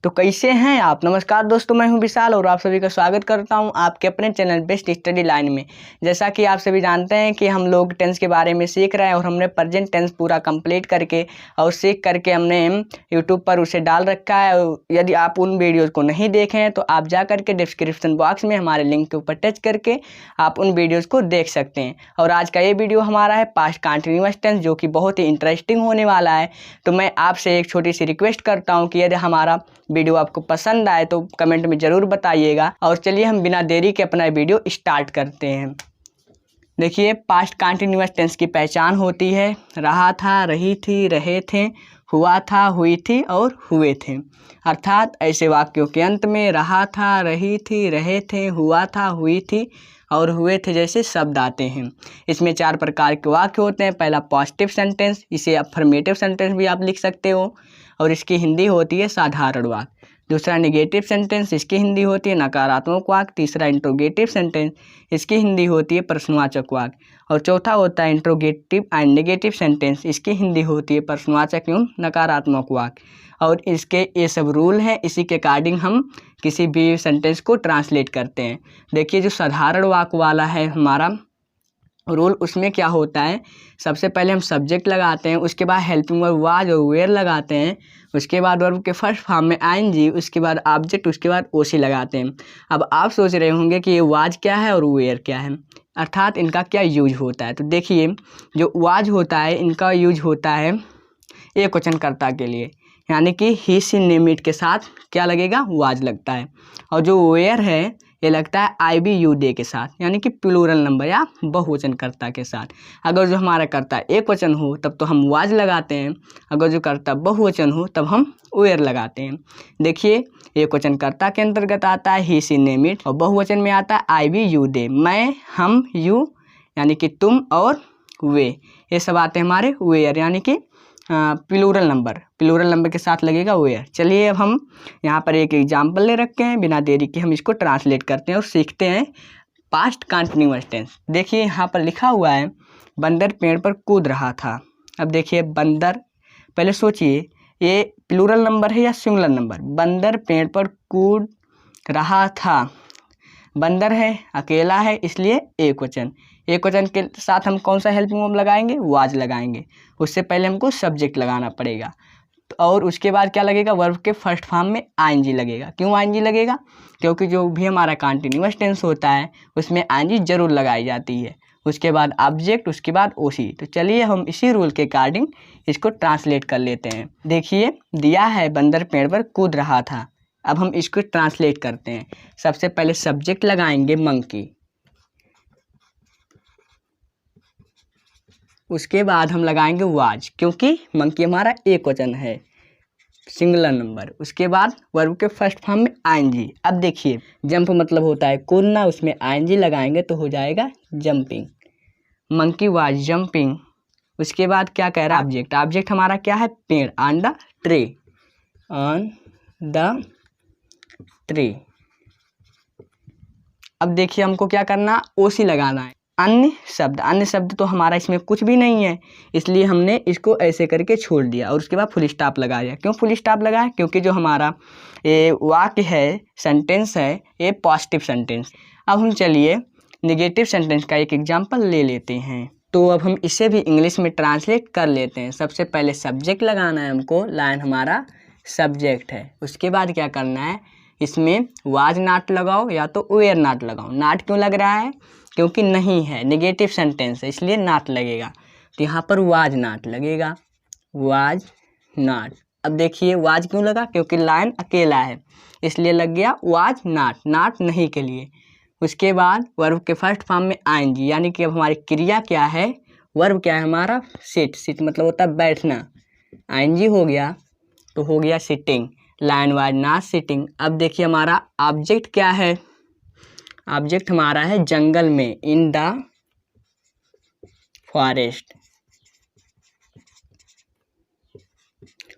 तो कैसे हैं आप। नमस्कार दोस्तों, मैं हूं विशाल और आप सभी का स्वागत करता हूं आपके अपने चैनल बेस्ट स्टडी लाइन में। जैसा कि आप सभी जानते हैं कि हम लोग टेंस के बारे में सीख रहे हैं और हमने प्रेजेंट टेंस पूरा कंप्लीट करके और सीख करके हमने यूट्यूब पर उसे डाल रखा है। यदि आप उन वीडियोज़ को नहीं देखे हैं तो आप जा करके डिस्क्रिप्शन बॉक्स में हमारे लिंक के ऊपर टच करके आप उन वीडियोज़ को देख सकते हैं। और आज का ये वीडियो हमारा है पास्ट कंटिन्यूअस टेंस, जो कि बहुत ही इंटरेस्टिंग होने वाला है। तो मैं आपसे एक छोटी सी रिक्वेस्ट करता हूं कि यदि हमारा वीडियो आपको पसंद आए तो कमेंट में ज़रूर बताइएगा। और चलिए हम बिना देरी के अपना वीडियो स्टार्ट करते हैं। देखिए, पास्ट कंटिन्यूअस टेंस की पहचान होती है रहा था, रही थी, रहे थे, हुआ था, हुई थी और हुए थे। अर्थात ऐसे वाक्यों के अंत में रहा था, रही थी, रहे थे, हुआ था, हुई थी और हुए थे जैसे शब्द आते हैं। इसमें 4 प्रकार के वाक्य होते हैं। पहला पॉजिटिव सेंटेंस, इसे अफर्मेटिव सेंटेंस भी आप लिख सकते हो और इसकी हिंदी होती है साधारण वाक्य। दूसरा नेगेटिव सेंटेंस, इसकी हिंदी होती है नकारात्मक वाक्य। तीसरा इंट्रोगेटिव सेंटेंस, इसकी हिंदी होती है प्रश्नवाचक वाक्य। और चौथा होता है इंट्रोगेटिव एंड नेगेटिव सेंटेंस, इसकी हिंदी होती है प्रश्नवाचक एवं नकारात्मक वाक्य। और इसके ये सब रूल हैं, इसी के अकॉर्डिंग हम किसी भी सेंटेंस को ट्रांसलेट करते हैं। देखिए, जो साधारण वाक्य वाला है हमारा रूल, उसमें क्या होता है, सबसे पहले हम सब्जेक्ट लगाते हैं, उसके बाद हेल्पिंग वर्ब वाज और वेयर लगाते हैं, उसके बाद वर्ब के फर्स्ट फॉर्म में आईएनजी, उसके बाद ऑब्जेक्ट, उसके बाद ओसी लगाते हैं। अब आप सोच रहे होंगे कि ये वाज क्या है और वेयर क्या है, अर्थात इनका क्या यूज होता है। तो देखिए, जो वाज होता है इनका यूज होता है एक वचनकर्ता के लिए, यानी कि ही सी नेम इट के साथ क्या लगेगा, वाज लगता है। और जो वेयर है ये लगता है आई बी यू डे के साथ, यानी कि प्लूरल नंबर या बहुवचनकर्ता के साथ। अगर जो हमारा कर्ता एक वचन हो तब तो हम वाज लगाते हैं, अगर जो कर्ता बहुवचन हो तब हम वेयर लगाते हैं। देखिए, एक वचनकर्ता के अंतर्गत आता है ही सी नेम इट और बहुवचन में आता है आई बी यू दे, मैं, हम, यू यानी कि तुम और वे, ये सब आते हैं हमारे वेयर, यानी कि प्लूरल नंबर के साथ लगेगा वेयर। चलिए अब हम यहाँ पर एक एग्जाम्पल ले रखे हैं, बिना देरी के हम इसको ट्रांसलेट करते हैं और सीखते हैं पास्ट कंटिन्यूअस टेंस। देखिए, यहाँ पर लिखा हुआ है बंदर पेड़ पर कूद रहा था। अब देखिए, बंदर, पहले सोचिए ये प्लूरल नंबर है या सिंगुलर नंबर। बंदर पेड़ पर कूद रहा था, बंदर है, अकेला है, इसलिए एक वचन। एक वचन के साथ हम कौन सा हेल्पिंग वर्ब लगाएंगे, वाज लगाएंगे। उससे पहले हमको सब्जेक्ट लगाना पड़ेगा और उसके बाद क्या लगेगा, वर्ब के फर्स्ट फॉर्म में आईएनजी लगेगा। क्यों आईएनजी लगेगा, क्योंकि जो भी हमारा कंटिन्यूअस टेंस होता है उसमें आईएनजी जरूर लगाई जाती है। उसके बाद ऑब्जेक्ट, उसके बाद ओसी। तो चलिए हम इसी रूल के अकॉर्डिंग इसको ट्रांसलेट कर लेते हैं। देखिए, दिया है बंदर पेड़ पर कूद रहा था। अब हम इसको ट्रांसलेट करते हैं। सबसे पहले सब्जेक्ट लगाएंगे मंकी, उसके बाद हम लगाएंगे वाज, क्योंकि मंकी हमारा एक वचन है, सिंगुलर नंबर। उसके बाद वर्ब के फर्स्ट फॉर्म में आईएनजी। अब देखिए, जंप मतलब होता है कूदना, उसमें आईएनजी लगाएंगे तो हो जाएगा जंपिंग, मंकी वाज जंपिंग। उसके बाद क्या कह रहा है, ऑब्जेक्ट। ऑब्जेक्ट हमारा क्या है, पेड़, on the tree, on the tree. अब देखिए, हमको क्या करना, ओसी लगाना है। अन्य शब्द तो हमारा इसमें कुछ भी नहीं है, इसलिए हमने इसको ऐसे करके छोड़ दिया और उसके बाद फुल स्टॉप लगाया। क्यों फुल स्टॉप लगाया, क्योंकि जो हमारा ये वाक्य है, सेंटेंस है, ये पॉजिटिव सेंटेंस। अब हम चलिए नेगेटिव सेंटेंस का एक एग्जांपल ले लेते हैं। तो अब हम इसे भी इंग्लिश में ट्रांसलेट कर लेते हैं। सबसे पहले सब्जेक्ट लगाना है हमको, लाइन हमारा सब्जेक्ट है। उसके बाद क्या करना है, इसमें वाज नाट लगाओ या तो वेयर नाट लगाओ। नाट क्यों लग रहा है, क्योंकि नहीं है, नेगेटिव सेंटेंस है, इसलिए नाट लगेगा। तो यहाँ पर वाज नाट लगेगा, वाज नाट। अब देखिए, वाज क्यों लगा, क्योंकि लाइन अकेला है, इसलिए लग गया वाज नाट, नाट नहीं के लिए। उसके बाद वर्ब के फर्स्ट फॉर्म में आईएनजी, यानी कि अब हमारी क्रिया क्या है, वर्ब क्या है हमारा, सिट। सिट मतलब होता है बैठना, आईएनजी हो गया तो हो गया sitting, line was not sitting. अब देखिए, हमारा ऑब्जेक्ट क्या है, ऑब्जेक्ट हमारा है जंगल में, इन द फॉरेस्ट।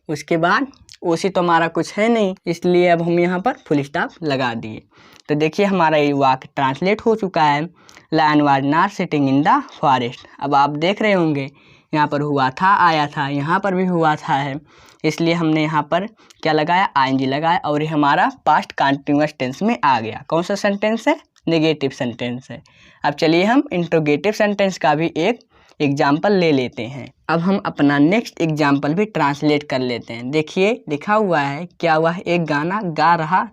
उसके बाद ओसी तो हमारा कुछ है नहीं, इसलिए अब हम यहाँ पर फुल स्टॉप लगा दिए। तो देखिए, हमारा ये वाक्य ट्रांसलेट हो चुका है, lion was not sitting in the forest. अब आप देख रहे होंगे यहाँ पर हुआ था, आया था, यहाँ पर भी हुआ था है, इसलिए हमने यहाँ पर क्या लगाया, आईएनजी लगाया और ये हमारा पास्ट कंटिन्यूअस टेंस में आ गया। कौन सा सेंटेंस है, नेगेटिव सेंटेंस है। अब चलिए हम इंट्रोगेटिव सेंटेंस का भी एक एग्जाम्पल ले लेते हैं। अब हम अपना नेक्स्ट एग्जाम्पल भी ट्रांसलेट कर लेते हैं। देखिए लिखा हुआ है, क्या हुआ है, एक गाना गा रहा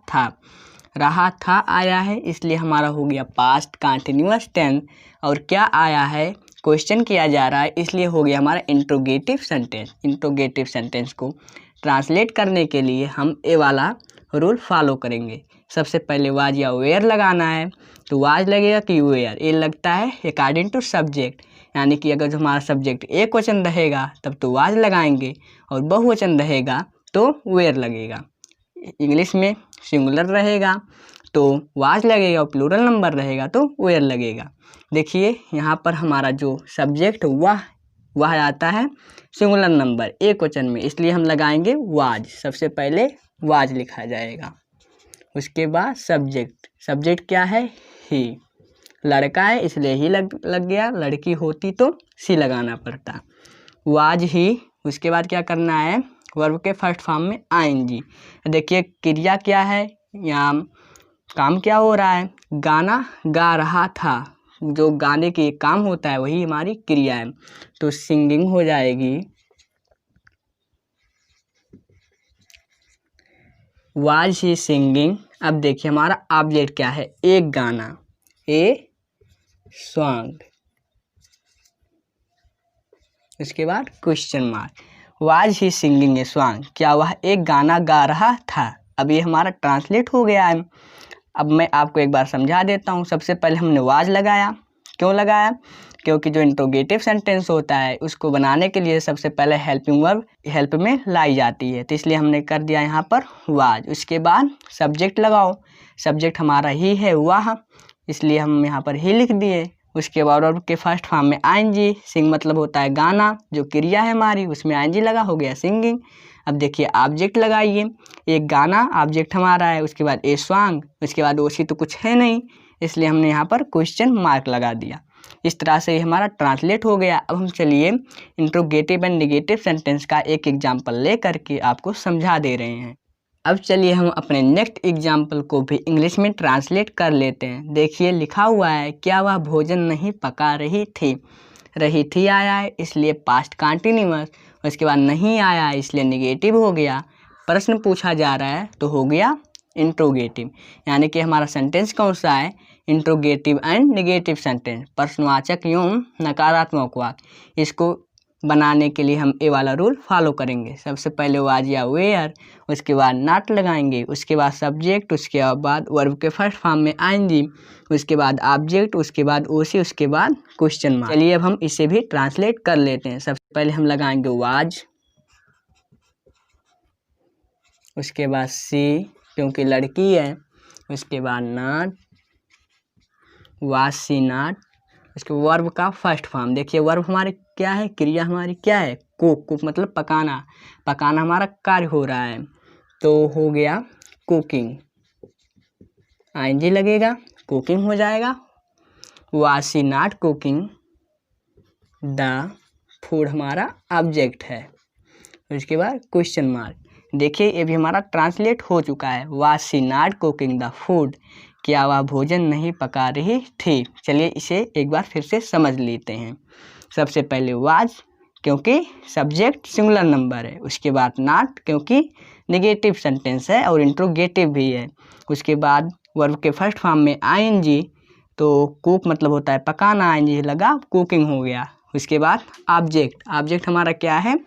था आया है, इसलिए हमारा हो गया पास्ट कंटिन्यूअस टेंस। और क्या आया है, क्वेश्चन किया जा रहा है, इसलिए हो गया हमारा इंट्रोगेटिव सेंटेंस। इंट्रोगेटिव सेंटेंस को ट्रांसलेट करने के लिए हम ए वाला रूल फॉलो करेंगे। सबसे पहले वाज या वेयर लगाना है, तो वाज लगेगा कि वेयर, ये लगता है अकॉर्डिंग टू सब्जेक्ट, यानी कि अगर जो हमारा सब्जेक्ट एक वचन रहेगा तब तो वाज लगाएंगे और बहुवचन रहेगा तो वेयर लगेगा। इंग्लिश में सिंगुलर रहेगा तो वाज लगेगा और प्लूरल नंबर रहेगा तो वेयर लगेगा। देखिए यहाँ पर हमारा जो सब्जेक्ट वह आता है सिंगुलर नंबर एक वचन में, इसलिए हम लगाएंगे वाज। सबसे पहले वाज लिखा जाएगा, उसके बाद सब्जेक्ट क्या है, ही, लड़का है इसलिए ही लग गया, लड़की होती तो सी लगाना पड़ता, वाज ही। उसके बाद क्या करना है, वर्ब के फर्स्ट फॉर्म में आईएनजी। देखिए क्रिया क्या है, यहाँ काम क्या हो रहा है, गाना गा रहा था, जो गाने के काम होता है वही हमारी क्रिया है, तो सिंगिंग हो जाएगी, वाज ही सिंगिंग। अब देखिए हमारा ऑब्जेक्ट क्या है, एक गाना, ए सॉन्ग, उसके बाद question mark, was he singing a song, क्या वह एक गाना गा रहा था। अब ये हमारा ट्रांसलेट हो गया है। अब मैं आपको एक बार समझा देता हूँ। सबसे पहले हमने वाज लगाया, क्यों लगाया, क्योंकि जो इंट्रोगेटिव सेंटेंस होता है उसको बनाने के लिए सबसे पहले हेल्पिंग वर्ब हेल्प में लाई जाती है, तो इसलिए हमने कर दिया यहाँ पर वाज। उसके बाद सब्जेक्ट लगाओ, सब्जेक्ट हमारा ही है वह, इसलिए हम यहाँ पर ही लिख दिए। उसके बाद वर्ब के फर्स्ट फॉर्म में आईएनजी, सिंग मतलब होता है गाना, जो क्रिया है हमारी उसमें आईएनजी लगा, हो गया सिंगिंग। अब देखिए ऑब्जेक्ट लगाइए, एक गाना ऑब्जेक्ट हमारा है, उसके बाद ए सॉन्ग, उसके बाद ओसी तो कुछ है नहीं, इसलिए हमने यहाँ पर क्वेश्चन मार्क लगा दिया। इस तरह से ये हमारा ट्रांसलेट हो गया। अब हम चलिए इंट्रोगेटिव एंड नेगेटिव सेंटेंस का एक एग्जाम्पल ले करके आपको समझा दे रहे हैं। अब चलिए हम अपने नेक्स्ट एग्जाम्पल को भी इंग्लिश में ट्रांसलेट कर लेते हैं। देखिए लिखा हुआ है, क्या वह भोजन नहीं पका रही थी आया है, इसलिए पास्ट कंटिन्यूअस। उसके बाद नहीं आया इसलिए नेगेटिव हो गया। प्रश्न पूछा जा रहा है तो हो गया इंट्रोगेटिव, यानी कि हमारा सेंटेंस कौन सा है, इंट्रोगेटिव एंड नेगेटिव सेंटेंस, प्रश्नवाचक एवं नकारात्मक वाक्य। इसको बनाने के लिए हम ए वाला रूल फॉलो करेंगे। सबसे पहले वाज या वेयर, उसके बाद नॉट लगाएंगे, उसके बाद सब्जेक्ट, उसके बाद वर्ब के फर्स्ट फॉर्म में आएंगे, उसके बाद ऑब्जेक्ट, उसके बाद ओसी, उसके बाद क्वेश्चन मार्क। चलिए अब हम इसे भी ट्रांसलेट कर लेते हैं। सबसे पहले हम लगाएंगे वाज, उसके बाद सी क्योंकि लड़की है, उसके बाद नॉट, वाज सी नॉट, उसके वर्ब का फर्स्ट फॉर्म। देखिए वर्ब हमारे क्या है, क्रिया हमारी क्या है, कुक मतलब पकाना हमारा कार्य हो रहा है, तो हो गया कुकिंग, आईएनजी लगेगा, कुकिंग हो जाएगा। Was she not cooking the food हमारा ऑब्जेक्ट है, उसके बाद क्वेश्चन मार्क। देखिए ये भी हमारा ट्रांसलेट हो चुका है, was she not cooking the food, क्या वह भोजन नहीं पका रही थी। चलिए इसे एक बार फिर से समझ लेते हैं। सबसे पहले वाज क्योंकि सब्जेक्ट सिंगुलर नंबर है, उसके बाद नॉट क्योंकि नेगेटिव सेंटेंस है और इंट्रोगेटिव भी है, उसके बाद वर्ब के फर्स्ट फॉर्म में आईएनजी, तो कुक मतलब होता है पकाना, आईएनजी लगा कुकिंग हो गया। उसके बाद ऑब्जेक्ट हमारा क्या है,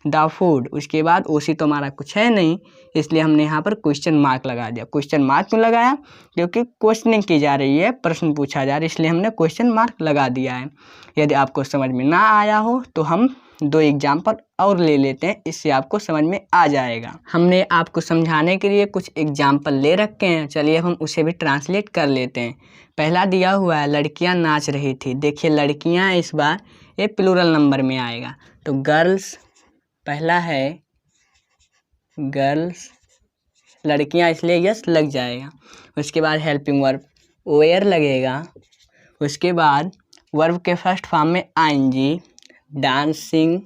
द फूड, उसके बाद ओसी तो हमारा कुछ है नहीं, इसलिए हमने यहाँ पर क्वेश्चन मार्क लगा दिया। क्वेश्चन मार्क क्यों लगाया, क्योंकि क्वेश्चनिंग की जा रही है, प्रश्न पूछा जा रहा है, इसलिए हमने क्वेश्चन मार्क लगा दिया है। यदि आपको समझ में ना आया हो तो हम 2 एग्जाम्पल और ले लेते हैं, इससे आपको समझ में आ जाएगा। हमने आपको समझाने के लिए कुछ एग्जाम्पल ले रखे हैं, चलिए हम उसे भी ट्रांसलेट कर लेते हैं। पहला दिया हुआ है, लड़कियां नाच रही थी। देखिए लड़कियां इस बार ये प्लूरल नंबर में आएगा, तो गर्ल्स पहला है, गर्ल्स लड़कियां इसलिए यस लग जाएगा। उसके बाद हेल्पिंग वर्ब वेयर लगेगा, उसके बाद वर्ब के फर्स्ट फॉर्म में आईएनजी, डांसिंग,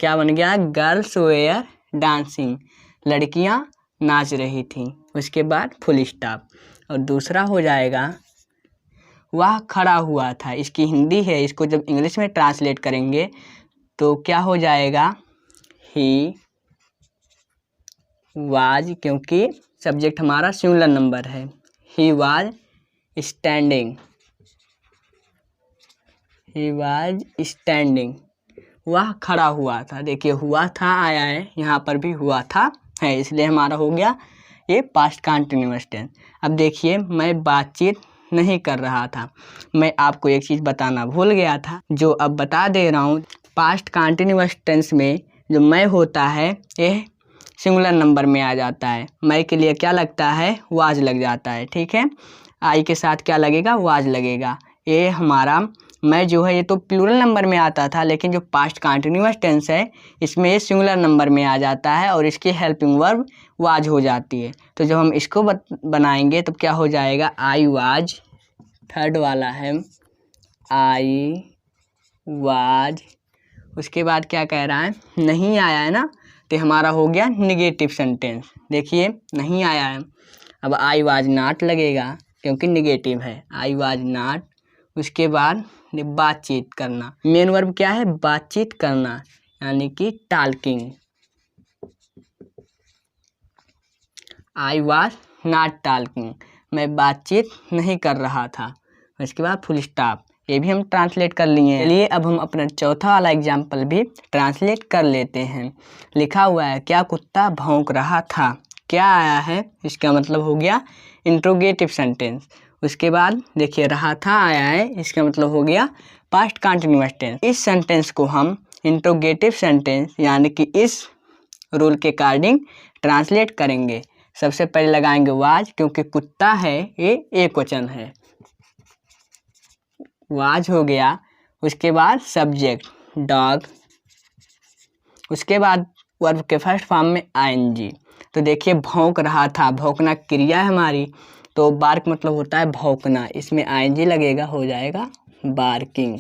क्या बन गया, गर्ल्स वेयर डांसिंग, लड़कियां नाच रही थीं। उसके बाद फुल स्टॉप। और दूसरा हो जाएगा वह खड़ा हुआ था। इसकी हिंदी है, इसको जब इंग्लिश में ट्रांसलेट करेंगे तो क्या हो जाएगा, ही वाज, क्योंकि सब्जेक्ट हमारा सिंगुलर नंबर है। He was standing, he was standing, वह खड़ा हुआ था। देखिए हुआ था आया है, यहाँ पर भी हुआ था है, इसलिए हमारा हो गया ये पास्ट कंटिन्यूअस टेंस। अब देखिए मैं बातचीत नहीं कर रहा था। मैं आपको एक चीज़ बताना भूल गया था, जो अब बता दे रहा हूँ। पास्ट कंटिन्यूअस टेंस में जो मैं होता है ये सिंगुलर नंबर में आ जाता है। मैं के लिए क्या लगता है, वाज लग जाता है, ठीक है। आई के साथ क्या लगेगा, वाज लगेगा। ये हमारा मैं जो है ये तो प्लूरल नंबर में आता था, लेकिन जो पास्ट कंटिन्यूअस टेंस है इसमें ये सिंगुलर नंबर में आ जाता है और इसकी हेल्पिंग वर्ब वाज हो जाती है। तो जब हम इसको बनाएंगे तो क्या हो जाएगा, आई वाज, थर्ड वाला है आई वाज। उसके बाद क्या कह रहा है, नहीं आया है ना, तो हमारा हो गया निगेटिव सेंटेंस। देखिए नहीं आया है, अब आई वाज नॉट लगेगा क्योंकि निगेटिव है, आई वाज नॉट। उसके बाद बातचीत करना, मेन वर्ब क्या है, बातचीत करना, यानी कि talking. I was not talking, मैं बातचीत नहीं कर रहा था। उसके बाद फुल स्टॉप, ये भी हम ट्रांसलेट कर लिए हैं। चलिए अब हम अपना चौथा वाला एग्जाम्पल भी ट्रांसलेट कर लेते हैं। लिखा हुआ है, क्या कुत्ता भौंक रहा था। क्या आया है, इसका मतलब हो गया इंट्रोगेटिव सेंटेंस। उसके बाद देखिए रहा था आया है, इसका मतलब हो गया पास्ट कंटिन्यूअस टेंस। इस सेंटेंस को हम इंट्रोगेटिव सेंटेंस यानी कि इस रूल के अकॉर्डिंग ट्रांसलेट करेंगे। सबसे पहले लगाएंगे वाज, क्योंकि कुत्ता है ये एक वचन है, वाज हो गया। उसके बाद सब्जेक्ट डॉग, उसके बाद वर्ब के फर्स्ट फॉर्म में आईएनजी। तो देखिए भौंक रहा था, भौंकना क्रिया है हमारी, तो बार्क मतलब होता है भौंकना, इसमें आईएनजी लगेगा, हो जाएगा बार्किंग।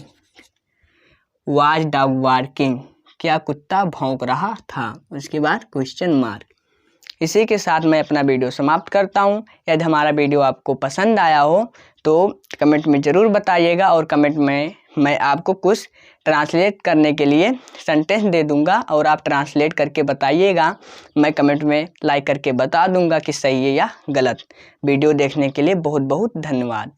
वाज डॉग बार्किंग, क्या कुत्ता भौंक रहा था। उसके बाद क्वेश्चन मार्क। इसी के साथ मैं अपना वीडियो समाप्त करता हूँ। यदि हमारा वीडियो आपको पसंद आया हो तो कमेंट में ज़रूर बताइएगा, और कमेंट में मैं आपको कुछ ट्रांसलेट करने के लिए सेंटेंस दे दूंगा और आप ट्रांसलेट करके बताइएगा। मैं कमेंट में लाइक करके बता दूंगा कि सही है या गलत। वीडियो देखने के लिए बहुत बहुत धन्यवाद।